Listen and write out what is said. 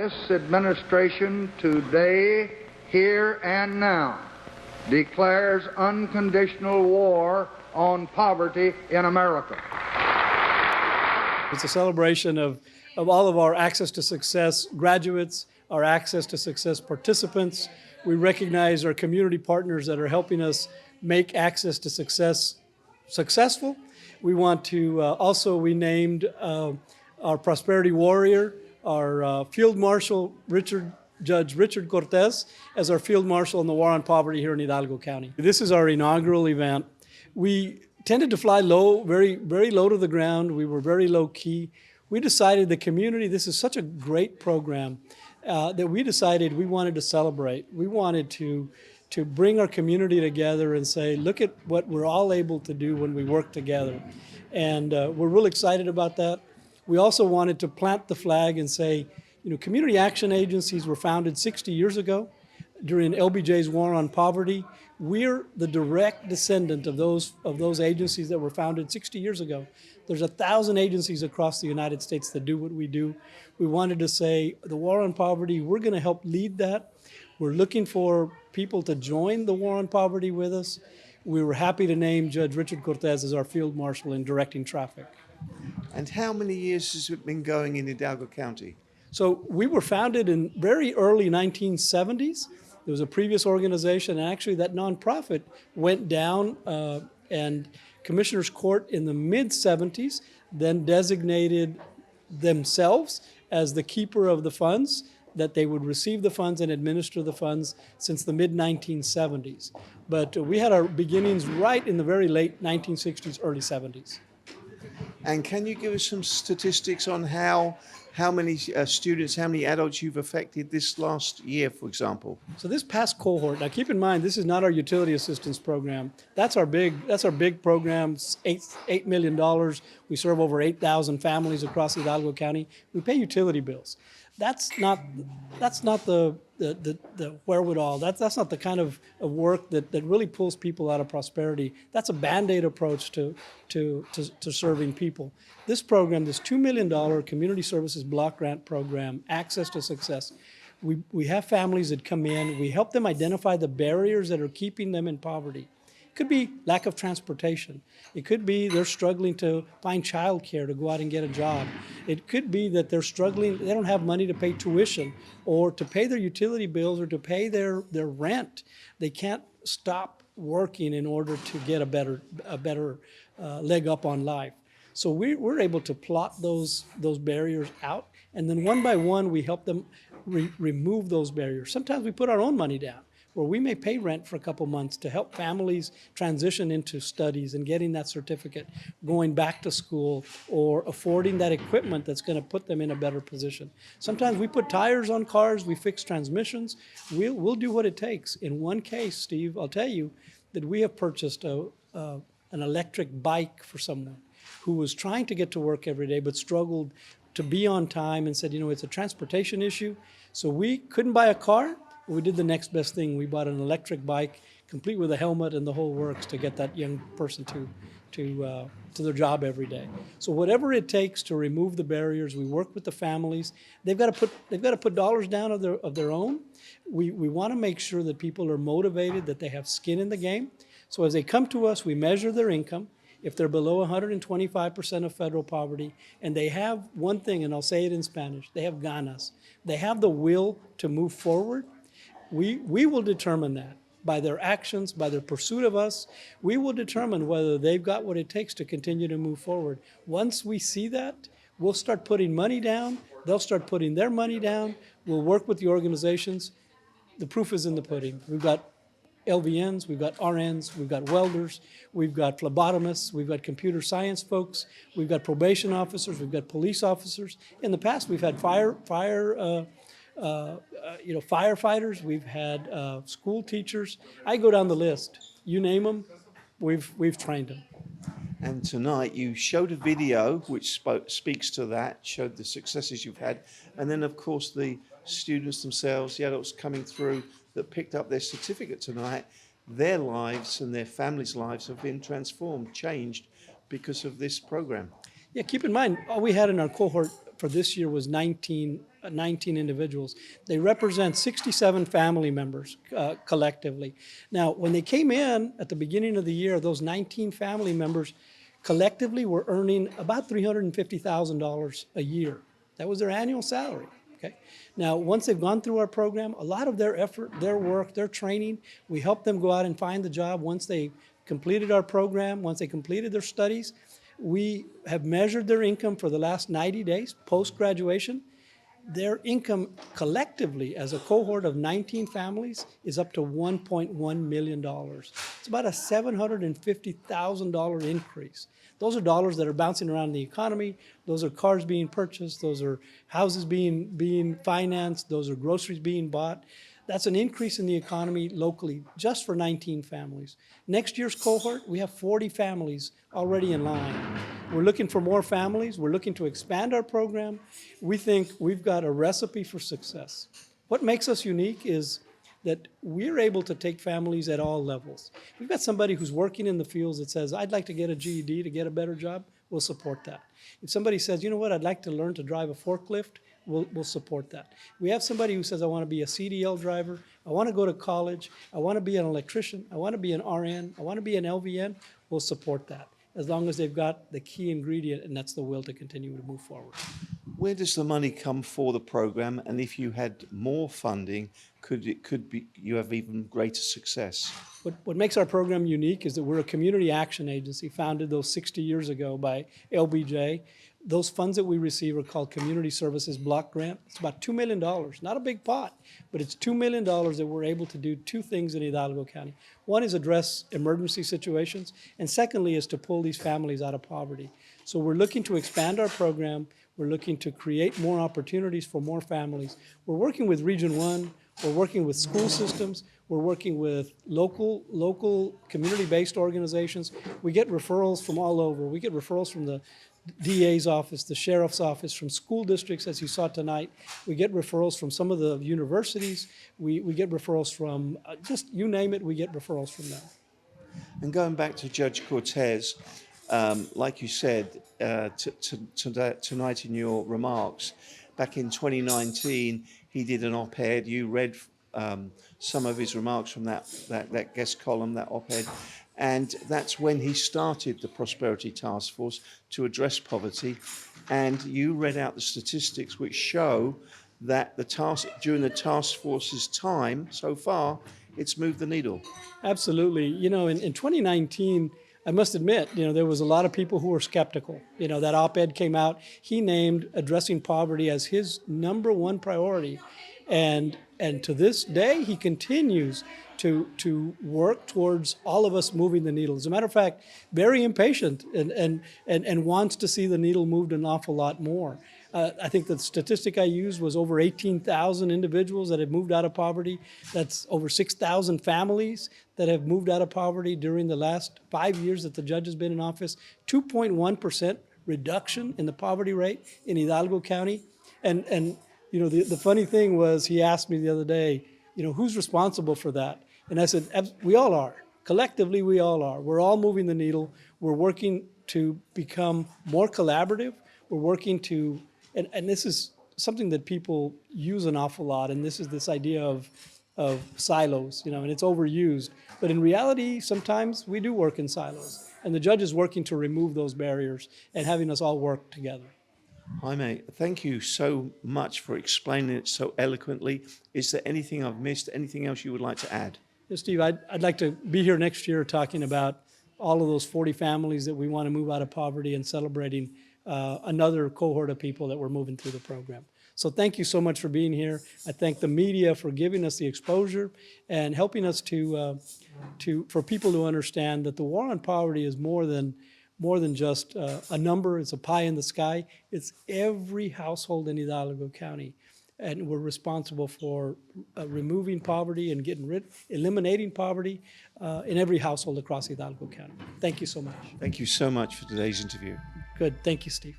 This administration today, here and now, declares unconditional war on poverty in America. It's a celebration of all of our Access to Success graduates, our Access to Success participants. We recognize our community partners that are helping us make Access to Success successful. We want to we named our Prosperity Warrior, our Field Marshal Judge Richard Cortez, as our Field Marshal in the War on Poverty here in Hidalgo County. This is our inaugural event. We tended to fly low, very, very low to the ground. We were very low key. We decided the community, this is such a great program that we decided we wanted to celebrate. We wanted to bring our community together and say, look at what we're all able to do when we work together. And we're really excited about that. We also wanted to plant the flag and say, community action agencies were founded 60 years ago during LBJ's war on poverty. We're the direct descendant of those agencies that were founded 60 years ago. There's 1,000 agencies across the United States that do what we do. We wanted to say, the war on poverty, we're going to help lead that. We're looking for people to join the war on poverty with us. We were happy to name Judge Richard Cortez as our Field Marshal in directing traffic. And how many years has it been going in Hidalgo County? So we were founded in very early 1970s. There was a previous organization, and actually that nonprofit went down and Commissioner's Court in the mid-70s then designated themselves as the keeper of the funds, that they would receive the funds and administer the funds since the mid-1970s. But we had our beginnings right in the very late 1960s, early 70s. And can you give us some statistics on how many students, how many adults you've affected this last year, for example? So this past cohort, now keep in mind, this is not our utility assistance program. That's our big program, $8 million. We serve over 8,000 families across Hidalgo County. We pay utility bills. That's not the wherewithal. That's not the kind of work that really pulls people out of prosperity. That's a Band-Aid approach to serving people. This program, this $2 million community services block grant program, Access to Success, we have families that come in. We help them identify the barriers that are keeping them in poverty. It could be lack of transportation. It could be they're struggling to find childcare to go out and get a job. It could be that they're struggling, they don't have money to pay tuition or to pay their utility bills or to pay their rent. They can't stop working in order to get a better leg up on life. So we're able to plot those barriers out, and then one by one we help them remove those barriers. Sometimes we put our own money down, where we may pay rent for a couple months to help families transition into studies and getting that certificate, going back to school, or affording that equipment that's going to put them in a better position. Sometimes we put tires on cars, we fix transmissions. We'll do what it takes. In one case, Steve, I'll tell you that we have purchased an electric bike for someone who was trying to get to work every day but struggled to be on time and said, it's a transportation issue. So we couldn't buy a car. We did the next best thing. We bought an electric bike, complete with a helmet and the whole works, to get that young person to their job every day. So whatever it takes to remove the barriers, we work with the families. They've got to put dollars down of their own. We want to make sure that people are motivated, that they have skin in the game. So as they come to us, we measure their income. If they're below 125% of federal poverty, and they have one thing, and I'll say it in Spanish, they have ganas. They have the will to move forward. We will determine that by their actions, by their pursuit of us. We will determine whether they've got what it takes to continue to move forward. Once we see that, we'll start putting money down. They'll start putting their money down. We'll work with the organizations. The proof is in the pudding. We've got LVNs, we've got RNs, we've got welders, we've got phlebotomists, we've got computer science folks, we've got probation officers, we've got police officers. In the past, we've had firefighters, we've had school teachers. I go down the list. You name them, we've trained them. And tonight you showed a video which speaks to that, showed the successes you've had, and then of course the students themselves, the adults coming through that picked up their certificate tonight, their lives and their families' lives have been transformed, changed because of this program. Yeah, keep in mind, all we had in our cohort for this year was 19 individuals. They represent 67 family members collectively. Now, when they came in at the beginning of the year, those 19 family members collectively were earning about $350,000 a year. That was their annual salary. Okay. Now, once they've gone through our program, a lot of their effort, their work, their training, we help them go out and find the job. Once they completed our program, once they completed their studies, we have measured their income for the last 90 days post-graduation. Their income collectively as a cohort of 19 families is up to $1.1 million. It's about a $750,000 increase. Those are dollars that are bouncing around the economy. Those are cars being purchased. Those are houses being financed. Those are groceries being bought. That's an increase in the economy locally just for 19 families. Next year's cohort, we have 40 families already in line. We're looking for more families. We're looking to expand our program. We think we've got a recipe for success. What makes us unique is that we're able to take families at all levels. We've got somebody who's working in the fields that says, I'd like to get a GED to get a better job, we'll support that. If somebody says, you know what, I'd like to learn to drive a forklift, we'll support that. We have somebody who says, I want to be a CDL driver, I want to go to college, I want to be an electrician, I want to be an RN, I want to be an LVN, we'll support that, as long as they've got the key ingredient, and that's the will to continue to move forward. Where does the money come for the program? And if you had more funding, you have even greater success? What makes our program unique is that we're a community action agency founded those 60 years ago by LBJ. Those funds that we receive are called Community Services Block Grant. It's about $2 million, not a big pot, but it's $2 million that we're able to do two things in Hidalgo County. One is address emergency situations, and secondly is to pull these families out of poverty. So we're looking to expand our program. We're looking to create more opportunities for more families. We're working with Region 1. We're working with school systems. We're working with local community-based organizations. We get referrals from all over. We get referrals from the DA's office, the sheriff's office, from school districts, as you saw tonight. We get referrals from some of the universities. We get referrals from, just you name it, we get referrals from them. And going back to Judge Cortez, like you said tonight in your remarks, back in 2019, he did an op-ed. You read some of his remarks from that guest column, that op-ed. And that's when he started the Prosperity Task Force to address poverty. And you read out the statistics which show that during the task force's time so far, it's moved the needle. Absolutely. You know, in 2019, I must admit, you know, there was a lot of people who were skeptical. You know, that op-ed came out. He named addressing poverty as his #1 priority. And to this day, he continues to work towards all of us moving the needle. As a matter of fact, very impatient and wants to see the needle moved an awful lot more. I think the statistic I used was over 18,000 individuals that have moved out of poverty. That's over 6,000 families that have moved out of poverty during the last 5 years that the judge has been in office. 2.1% reduction in the poverty rate in Hidalgo County. And you know, the funny thing was, he asked me the other day, you know, who's responsible for that? And I said, we all are. Collectively, we all are. We're all moving the needle. We're working to become more collaborative. We're working to, and this is something that people use an awful lot, and this is this idea of silos, you know, and it's overused. But in reality, sometimes we do work in silos. And the judge is working to remove those barriers and having us all work together. Jaime, thank you so much for explaining it so eloquently. Is there anything I've missed, anything else you would like to add? Yes, Steve, I'd like to be here next year talking about all of those 40 families that we want to move out of poverty and celebrating another cohort of people that we're moving through the program. So thank you so much for being here. I thank the media for giving us the exposure and helping us for people to understand that the war on poverty is more than just a number. It's a pie in the sky. It's every household in Hidalgo County. And we're responsible for removing poverty and eliminating poverty in every household across Hidalgo County. Thank you so much. Thank you so much for today's interview. Good. Thank you, Steve.